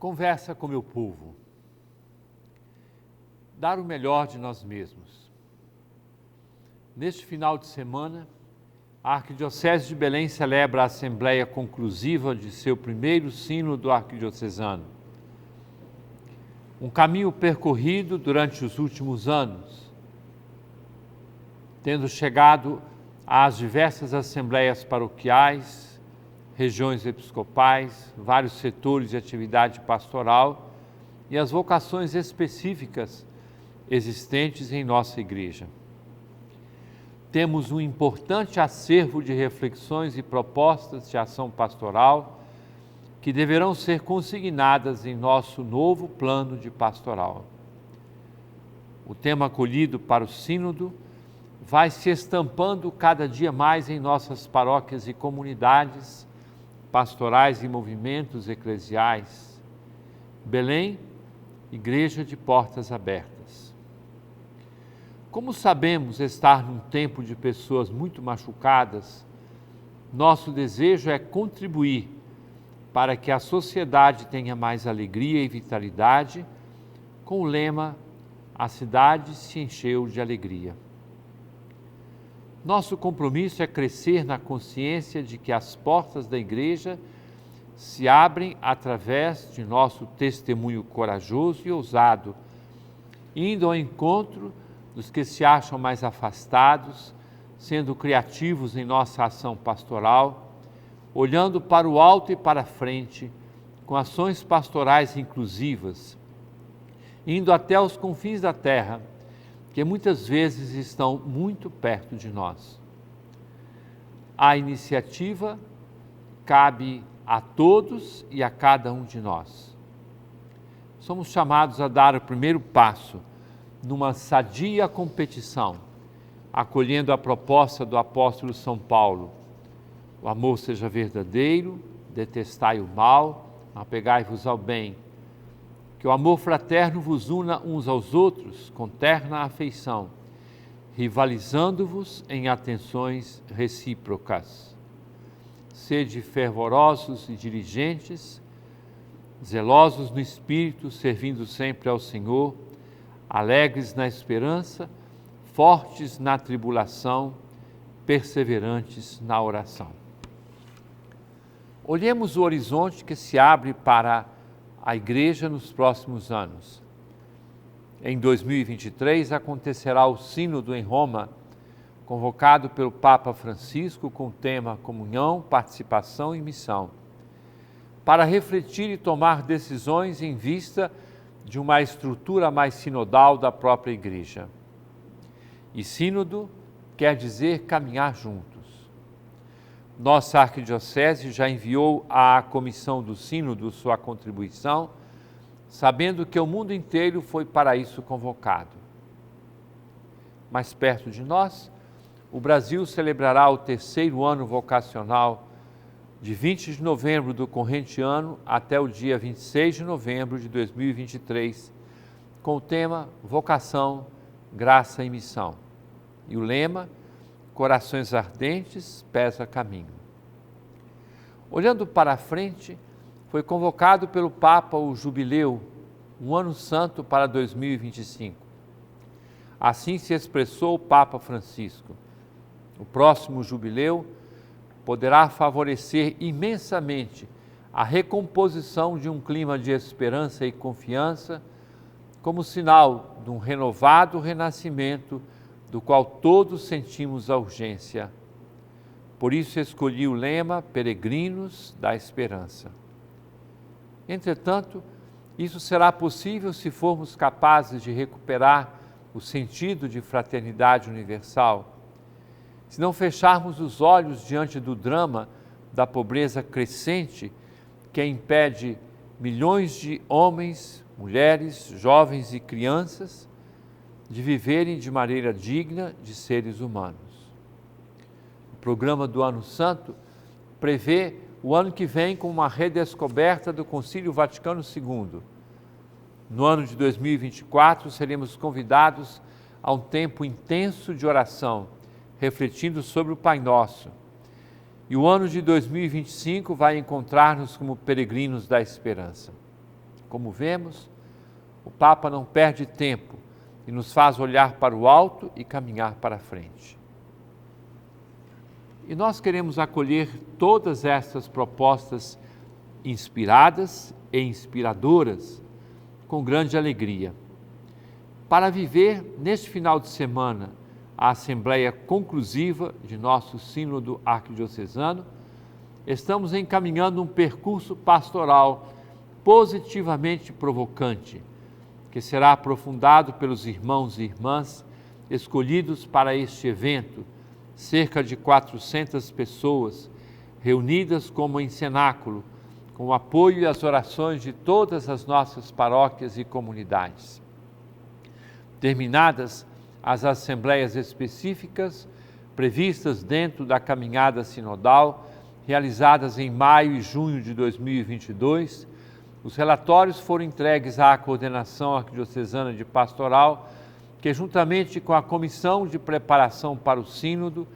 Conversa com meu povo. Dar o melhor de nós mesmos. Neste final de semana, a Arquidiocese de Belém celebra a Assembleia Conclusiva de seu primeiro Sínodo Arquidiocesano. Um caminho percorrido durante os últimos anos, tendo chegado às diversas assembleias paroquiais, regiões episcopais, vários setores de atividade pastoral e as vocações específicas existentes em nossa igreja. Temos um importante acervo de reflexões e propostas de ação pastoral que deverão ser consignadas em nosso novo plano de pastoral. O tema acolhido para o Sínodo vai se estampando cada dia mais em nossas paróquias e comunidades, pastorais e movimentos eclesiais. Belém, Igreja de Portas Abertas. Como sabemos estar num tempo de pessoas muito machucadas, nosso desejo é contribuir para que a sociedade tenha mais alegria e vitalidade, com o lema "A cidade se encheu de alegria". Nosso compromisso é crescer na consciência de que as portas da igreja se abrem através de nosso testemunho corajoso e ousado, indo ao encontro dos que se acham mais afastados, sendo criativos em nossa ação pastoral, olhando para o alto e para a frente, com ações pastorais inclusivas, indo até os confins da terra, que muitas vezes estão muito perto de nós. A iniciativa cabe a todos e a cada um de nós. Somos chamados a dar o primeiro passo numa sadia competição, acolhendo a proposta do apóstolo São Paulo: o amor seja verdadeiro, detestai o mal, apegai-vos ao bem. Que o amor fraterno vos una uns aos outros com terna afeição, rivalizando-vos em atenções recíprocas. Sede fervorosos e diligentes, zelosos no espírito, servindo sempre ao Senhor, alegres na esperança, fortes na tribulação, perseverantes na oração. Olhemos o horizonte que se abre para a Igreja nos próximos anos. Em 2023 acontecerá o Sínodo em Roma, convocado pelo Papa Francisco com o tema Comunhão, Participação e Missão, para refletir e tomar decisões em vista de uma estrutura mais sinodal da própria Igreja. E Sínodo quer dizer caminhar juntos. Nossa Arquidiocese já enviou à Comissão do Sínodo sua contribuição, sabendo que o mundo inteiro foi para isso convocado. Mais perto de nós, o Brasil celebrará o terceiro ano vocacional de 20 de novembro do corrente ano até o dia 26 de novembro de 2023, com o tema Vocação, Graça e Missão. E o lema: Corações ardentes, pés a caminho. Olhando para a frente, foi convocado pelo Papa o Jubileu, um ano santo para 2025. Assim se expressou o Papa Francisco. O próximo Jubileu poderá favorecer imensamente a recomposição de um clima de esperança e confiança, como sinal de um renovado renascimento do qual todos sentimos a urgência. Por isso escolhi o lema Peregrinos da Esperança. Entretanto, isso será possível se formos capazes de recuperar o sentido de fraternidade universal, se não fecharmos os olhos diante do drama da pobreza crescente que impede milhões de homens, mulheres, jovens e crianças de viverem de maneira digna de seres humanos. O programa do Ano Santo prevê o ano que vem com uma redescoberta do Concílio Vaticano II. No ano de 2024, seremos convidados a um tempo intenso de oração, refletindo sobre o Pai Nosso. E o ano de 2025 vai encontrar-nos como peregrinos da esperança. Como vemos, o Papa não perde tempo e nos faz olhar para o alto e caminhar para a frente. E nós queremos acolher todas estas propostas inspiradas e inspiradoras com grande alegria. Para viver neste final de semana a Assembleia Conclusiva de nosso Sínodo Arquidiocesano, estamos encaminhando um percurso pastoral positivamente provocante, que será aprofundado pelos irmãos e irmãs escolhidos para este evento, cerca de 400 pessoas reunidas como em cenáculo, com o apoio e as orações de todas as nossas paróquias e comunidades. Terminadas as assembleias específicas previstas dentro da caminhada sinodal, realizadas em maio e junho de 2022, os relatórios foram entregues à Coordenação Arquidiocesana de Pastoral, que, juntamente com a Comissão de Preparação para o Sínodo,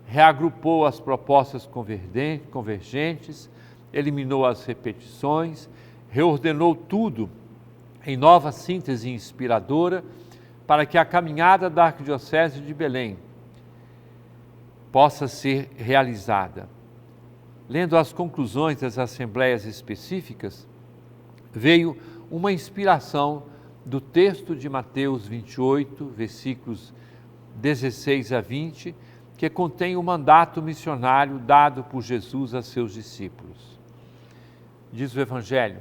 reagrupou as propostas convergentes, eliminou as repetições, reordenou tudo em nova síntese inspiradora para que a caminhada da Arquidiocese de Belém possa ser realizada. Lendo as conclusões das assembleias específicas, veio uma inspiração do texto de Mateus 28, versículos 16 a 20, que contém o mandato missionário dado por Jesus a seus discípulos. Diz o Evangelho: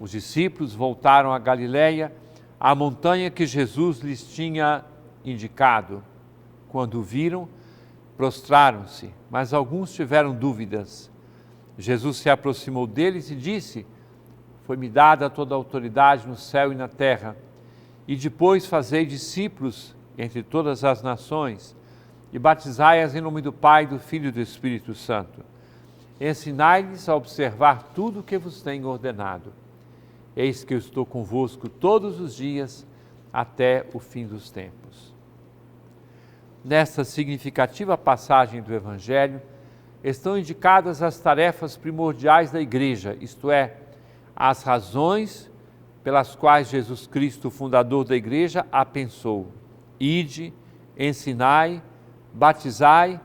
os discípulos voltaram a Galiléia, à montanha que Jesus lhes tinha indicado. Quando o viram, prostraram-se, mas alguns tiveram dúvidas. Jesus se aproximou deles e disse: foi-me dada toda a autoridade no céu e na terra, e depois fazei discípulos entre todas as nações, e batizai-as em nome do Pai, do Filho e do Espírito Santo. Ensinai-lhes a observar tudo o que vos tenho ordenado. Eis que eu estou convosco todos os dias, até o fim dos tempos. Nesta significativa passagem do Evangelho, estão indicadas as tarefas primordiais da Igreja, isto é, as razões pelas quais Jesus Cristo, fundador da Igreja, a pensou. Ide, ensinai, batizai,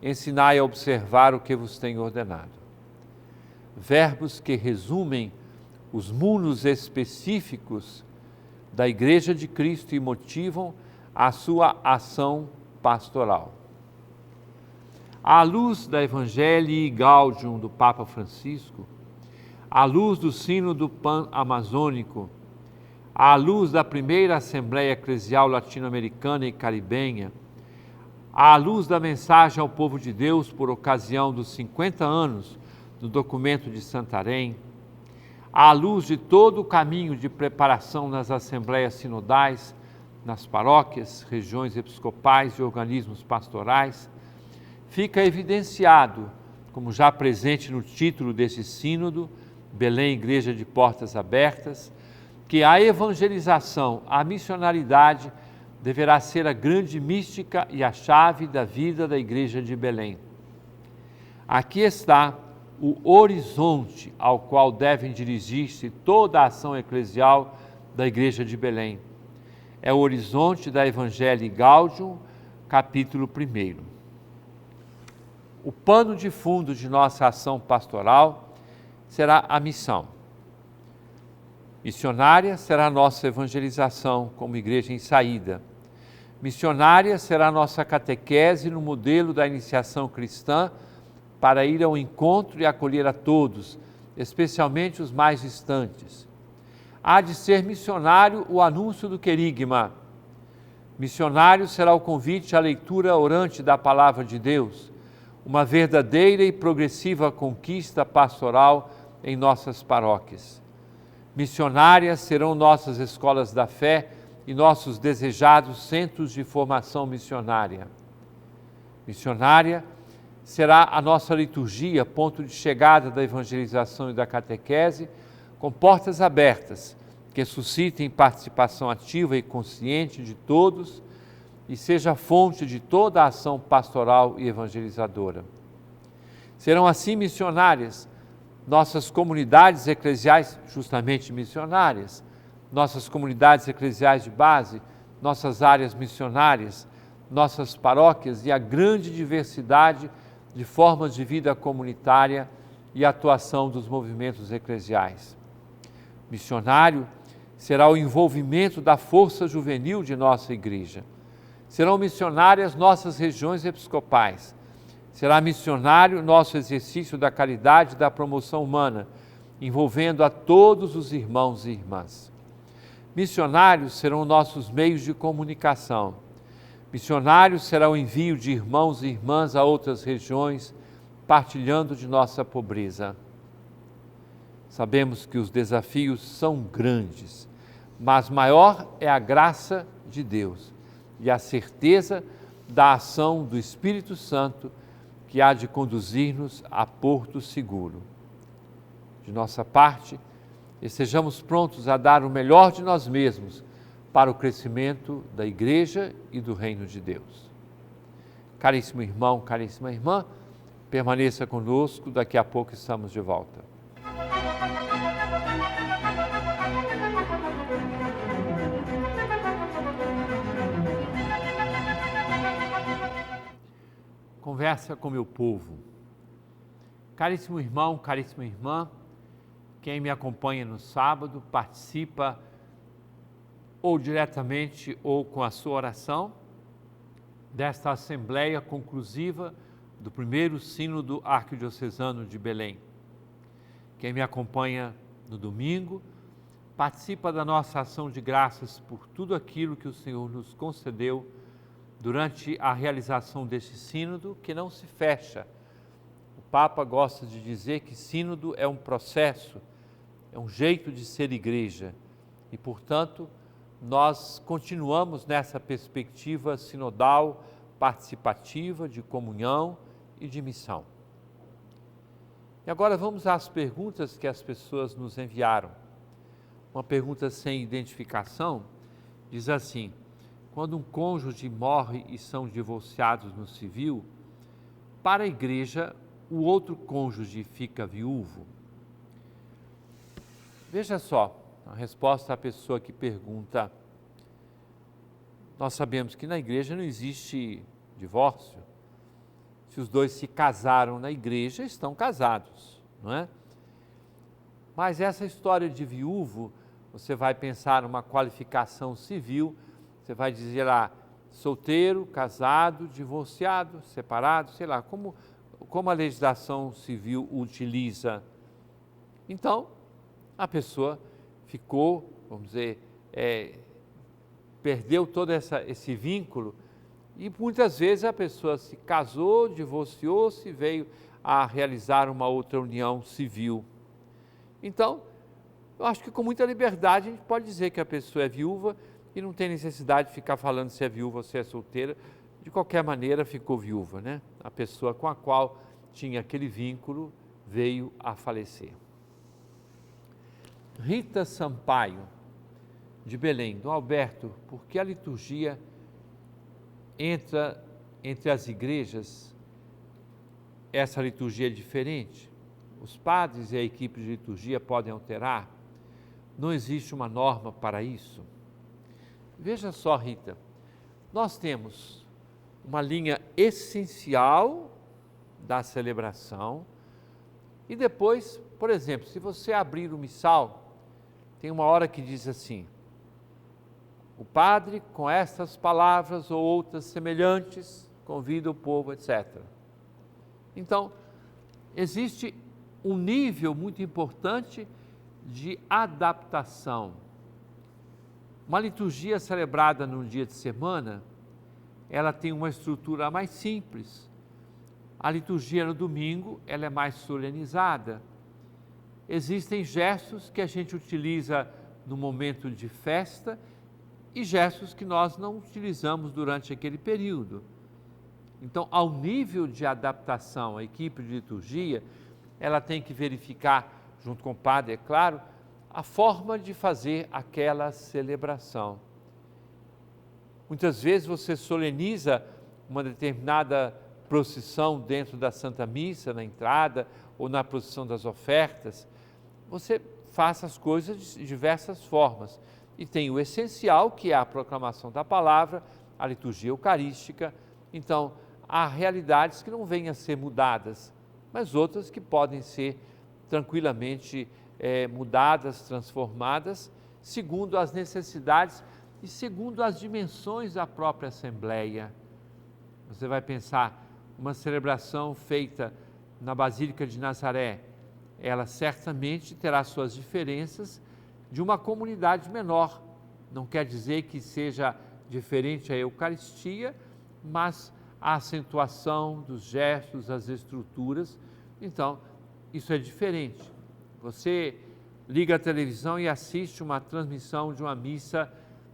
ensinai a observar o que vos tenho ordenado. Verbos que resumem os mundos específicos da Igreja de Cristo e motivam a sua ação pastoral. À luz da Evangelii Gaudium do Papa Francisco, à luz do Sínodo Pan-Amazônico, à luz da primeira Assembleia Eclesial Latino-Americana e Caribenha, à luz da mensagem ao povo de Deus por ocasião dos 50 anos do documento de Santarém, à luz de todo o caminho de preparação nas assembleias sinodais, nas paróquias, regiões episcopais e organismos pastorais, fica evidenciado, como já presente no título desse sínodo, Belém, Igreja de Portas Abertas, que a evangelização, a missionaridade, deverá ser a grande mística e a chave da vida da Igreja de Belém. Aqui está o horizonte ao qual devem dirigir-se toda a ação eclesial da Igreja de Belém. É o horizonte da Evangelii Gaudium, capítulo 1. O pano de fundo de nossa ação pastoral será a missão. Missionária será a nossa evangelização como igreja em saída. Missionária será a nossa catequese no modelo da iniciação cristã para ir ao encontro e acolher a todos, especialmente os mais distantes. Há de ser missionário o anúncio do querigma. Missionário será o convite à leitura orante da Palavra de Deus, uma verdadeira e progressiva conquista pastoral em nossas paróquias. Missionárias serão nossas escolas da fé e nossos desejados centros de formação missionária. Missionária será a nossa liturgia, ponto de chegada da evangelização e da catequese, com portas abertas, que suscitem participação ativa e consciente de todos e seja fonte de toda a ação pastoral e evangelizadora. Serão assim missionárias nossas comunidades eclesiais, justamente missionárias, nossas comunidades eclesiais de base, nossas áreas missionárias, nossas paróquias e a grande diversidade de formas de vida comunitária e atuação dos movimentos eclesiais. Missionário será o envolvimento da força juvenil de nossa igreja. Serão missionárias nossas regiões episcopais. Será missionário nosso exercício da caridade e da promoção humana, envolvendo a todos os irmãos e irmãs. Missionários serão nossos meios de comunicação. Missionários será o envio de irmãos e irmãs a outras regiões, partilhando de nossa pobreza. Sabemos que os desafios são grandes, mas maior é a graça de Deus e a certeza da ação do Espírito Santo que há de conduzir-nos a porto seguro. De nossa parte, estejamos prontos a dar o melhor de nós mesmos para o crescimento da Igreja e do Reino de Deus. Caríssimo irmão, caríssima irmã, permaneça conosco, daqui a pouco estamos de volta. Conversa com meu povo. Caríssimo irmão, caríssima irmã, quem me acompanha no sábado, participa ou diretamente ou com a sua oração desta Assembleia Conclusiva do primeiro Sínodo Arquidiocesano de Belém. Quem me acompanha no domingo, participa da nossa ação de graças por tudo aquilo que o Senhor nos concedeu durante a realização deste sínodo, que não se fecha. O Papa gosta de dizer que sínodo é um processo, é um jeito de ser igreja e, portanto, nós continuamos nessa perspectiva sinodal, participativa, de comunhão e de missão. E agora vamos às perguntas que as pessoas nos enviaram. Uma pergunta sem identificação diz assim: quando um cônjuge morre e são divorciados no civil, para a igreja o outro cônjuge fica viúvo? Veja só, a resposta à pessoa que pergunta. Nós sabemos que na igreja não existe divórcio. Se os dois se casaram na igreja, estão casados, não é? Mas essa história de viúvo, você vai pensar numa qualificação civil, você vai dizer lá, solteiro, casado, divorciado, separado, sei lá, como a legislação civil utiliza. Então, a pessoa ficou, vamos dizer, perdeu todo esse vínculo e muitas vezes a pessoa se casou, divorciou-se, veio a realizar uma outra união civil. Então, eu acho que com muita liberdade a gente pode dizer que a pessoa é viúva e não tem necessidade de ficar falando se é viúva ou se é solteira. De qualquer maneira, ficou viúva, né? A pessoa com a qual tinha aquele vínculo veio a falecer. Rita Sampaio, de Belém, do Alberto, por que a liturgia entra entre as igrejas? Essa liturgia é diferente? Os padres e a equipe de liturgia podem alterar? Não existe uma norma para isso? Veja só, Rita, nós temos uma linha essencial da celebração e depois, por exemplo, se você abrir o missal, tem uma hora que diz assim: o padre, com estas palavras ou outras semelhantes, convida o povo, etc. Então, existe um nível muito importante de adaptação. Uma liturgia celebrada num dia de semana, ela tem uma estrutura mais simples. A liturgia no domingo, ela é mais solenizada. Existem gestos que a gente utiliza no momento de festa e gestos que nós não utilizamos durante aquele período. Então, ao nível de adaptação, a equipe de liturgia, ela tem que verificar, junto com o padre, é claro, a forma de fazer aquela celebração. Muitas vezes você soleniza uma determinada procissão dentro da Santa Missa, na entrada, ou na procissão das ofertas, você faça as coisas de diversas formas. E tem o essencial, que é a proclamação da palavra, a liturgia eucarística. Então, há realidades que não vêm a ser mudadas, mas outras que podem ser tranquilamente mudadas, transformadas, segundo as necessidades e segundo as dimensões da própria Assembleia. Você vai pensar, uma celebração feita na Basílica de Nazaré, ela certamente terá suas diferenças de uma comunidade menor. Não quer dizer que seja diferente a Eucaristia, mas a acentuação dos gestos, as estruturas. Então, isso é diferente. Você liga a televisão e assiste uma transmissão de uma missa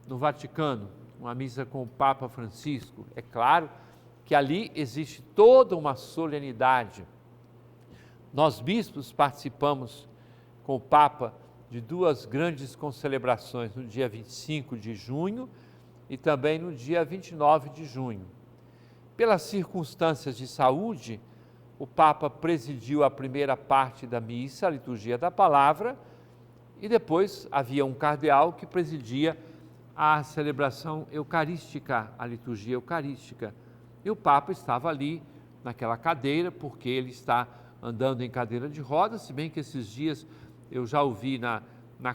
no Vaticano, uma missa com o Papa Francisco. É claro que ali existe toda uma solenidade. Nós, bispos, participamos com o Papa de duas grandes concelebrações, no dia 25 de junho e também no dia 29 de junho. Pelas circunstâncias de saúde, o Papa presidiu a primeira parte da missa, a liturgia da palavra, e depois havia um cardeal que presidia a celebração eucarística, a liturgia eucarística. E o Papa estava ali naquela cadeira, porque ele está andando em cadeira de rodas, se bem que esses dias eu já ouvi na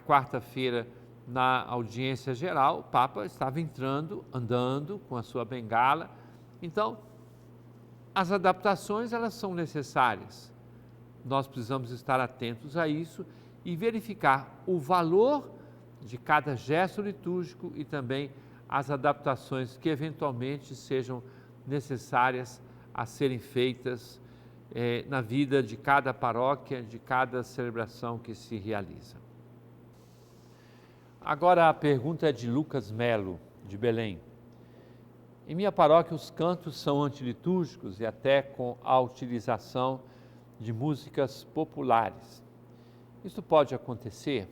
quarta-feira, na audiência geral, o Papa estava entrando, andando com a sua bengala. Então, as adaptações, elas são necessárias. Nós precisamos estar atentos a isso e verificar o valor de cada gesto litúrgico e também as adaptações que eventualmente sejam necessárias a serem feitas na vida de cada paróquia, de cada celebração que se realiza. Agora a pergunta é de Lucas Melo, de Belém. Em minha paróquia os cantos são antilitúrgicos e até com a utilização de músicas populares. Isso pode acontecer?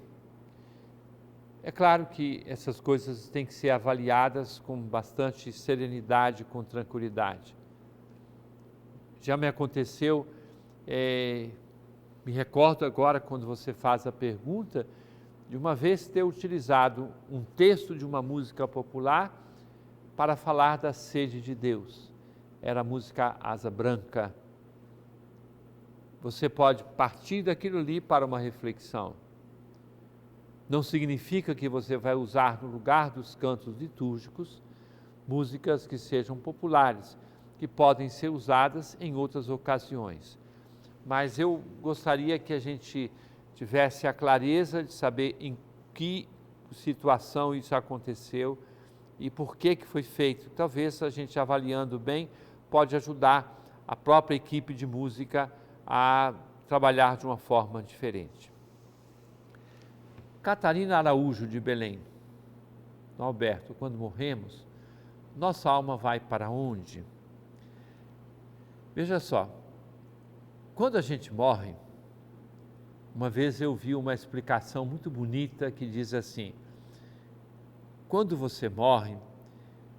É claro que essas coisas têm que ser avaliadas com bastante serenidade, com tranquilidade. Já me aconteceu, me recordo agora quando você faz a pergunta, de uma vez ter utilizado um texto de uma música popular para falar da sede de Deus. Era a música Asa Branca. Você pode partir daquilo ali para uma reflexão. Não significa que você vai usar no lugar dos cantos litúrgicos músicas que sejam populares, que podem ser usadas em outras ocasiões. Mas eu gostaria que a gente tivesse a clareza de saber em que situação isso aconteceu e por que foi feito. Talvez a gente avaliando bem pode ajudar a própria equipe de música a trabalhar de uma forma diferente. Catarina Araújo, de Belém. Alberto, quando morremos, nossa alma vai para onde? Veja só, quando a gente morre, uma vez eu vi uma explicação muito bonita que diz assim: quando você morre,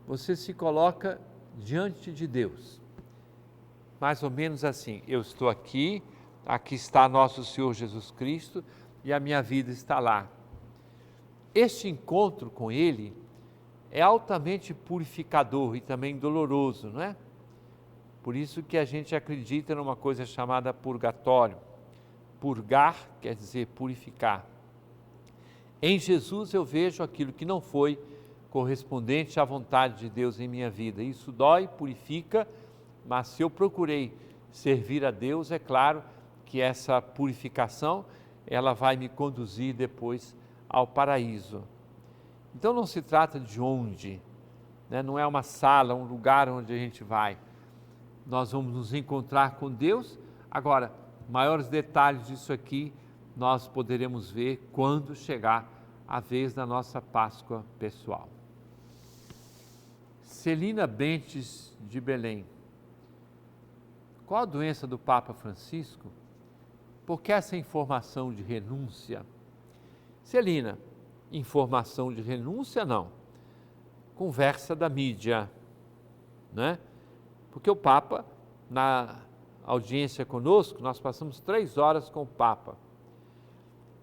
você se coloca diante de Deus. Mais ou menos assim, eu estou aqui, aqui está nosso Senhor Jesus Cristo e a minha vida está lá. Este encontro com Ele é altamente purificador e também doloroso, não é? Por isso que a gente acredita numa coisa chamada purgatório. Purgar quer dizer purificar. Em Jesus eu vejo aquilo que não foi correspondente à vontade de Deus em minha vida. Isso dói, purifica, mas se eu procurei servir a Deus, é claro que essa purificação, ela vai me conduzir depois ao paraíso. Então não se trata de onde, né? Não é uma sala, um lugar onde a gente vai. Nós vamos nos encontrar com Deus. Agora, maiores detalhes disso aqui nós poderemos ver quando chegar a vez da nossa Páscoa pessoal. Celina Bentes, de Belém. Qual a doença do Papa Francisco? Por que essa informação de renúncia? Celina, informação de renúncia não. Conversa da mídia, né? Porque o Papa, audiência conosco, nós passamos 3 horas com o Papa.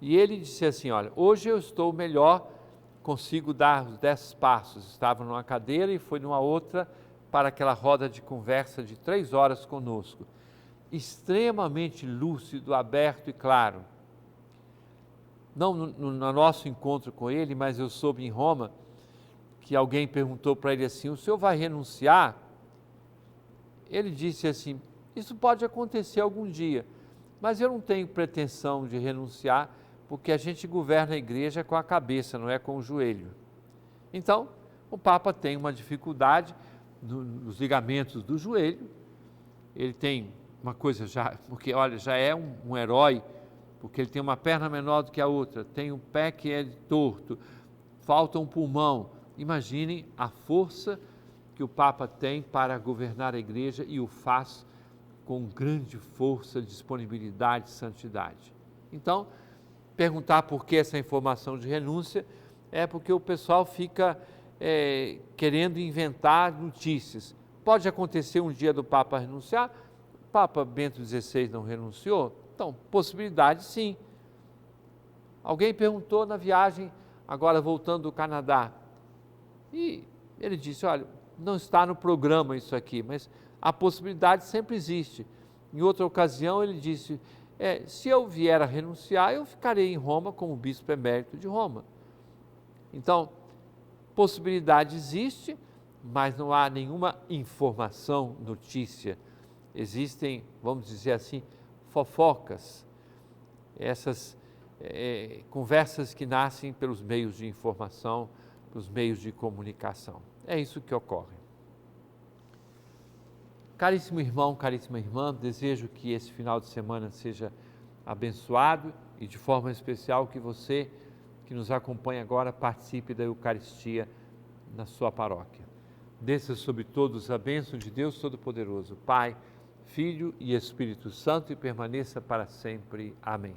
E ele disse assim, olha, hoje eu estou melhor, consigo dar os 10 passos. Estava numa cadeira e foi numa outra para aquela roda de conversa de 3 horas conosco. Extremamente lúcido, aberto e claro. Não no nosso encontro com ele, mas eu soube em Roma que alguém perguntou para ele assim, o senhor vai renunciar? Ele disse assim, isso pode acontecer algum dia, mas eu não tenho pretensão de renunciar, porque a gente governa a igreja com a cabeça, não é com o joelho. Então, o Papa tem uma dificuldade nos ligamentos do joelho, ele tem uma coisa já, porque olha, já é um herói, porque ele tem uma perna menor do que a outra, tem um pé que é torto, falta um pulmão. Imaginem a força que o Papa tem para governar a igreja e o faz com grande força, disponibilidade, santidade. Então, perguntar por que essa informação de renúncia é porque o pessoal fica querendo inventar notícias. Pode acontecer um dia do Papa renunciar, o Papa Bento XVI não renunciou? Então, possibilidade sim. Alguém perguntou na viagem, agora voltando do Canadá, e ele disse, olha, não está no programa isso aqui, mas a possibilidade sempre existe. Em outra ocasião ele disse, se eu vier a renunciar, eu ficarei em Roma como bispo emérito de Roma. Então, possibilidade existe, mas não há nenhuma informação, notícia. Existem, vamos dizer assim, fofocas, essas conversas que nascem pelos meios de informação, pelos meios de comunicação. É isso que ocorre. Caríssimo irmão, caríssima irmã, desejo que esse final de semana seja abençoado e de forma especial que você que nos acompanha agora participe da Eucaristia na sua paróquia. Desça sobre todos a bênção de Deus Todo-Poderoso, Pai, Filho e Espírito Santo e permaneça para sempre. Amém.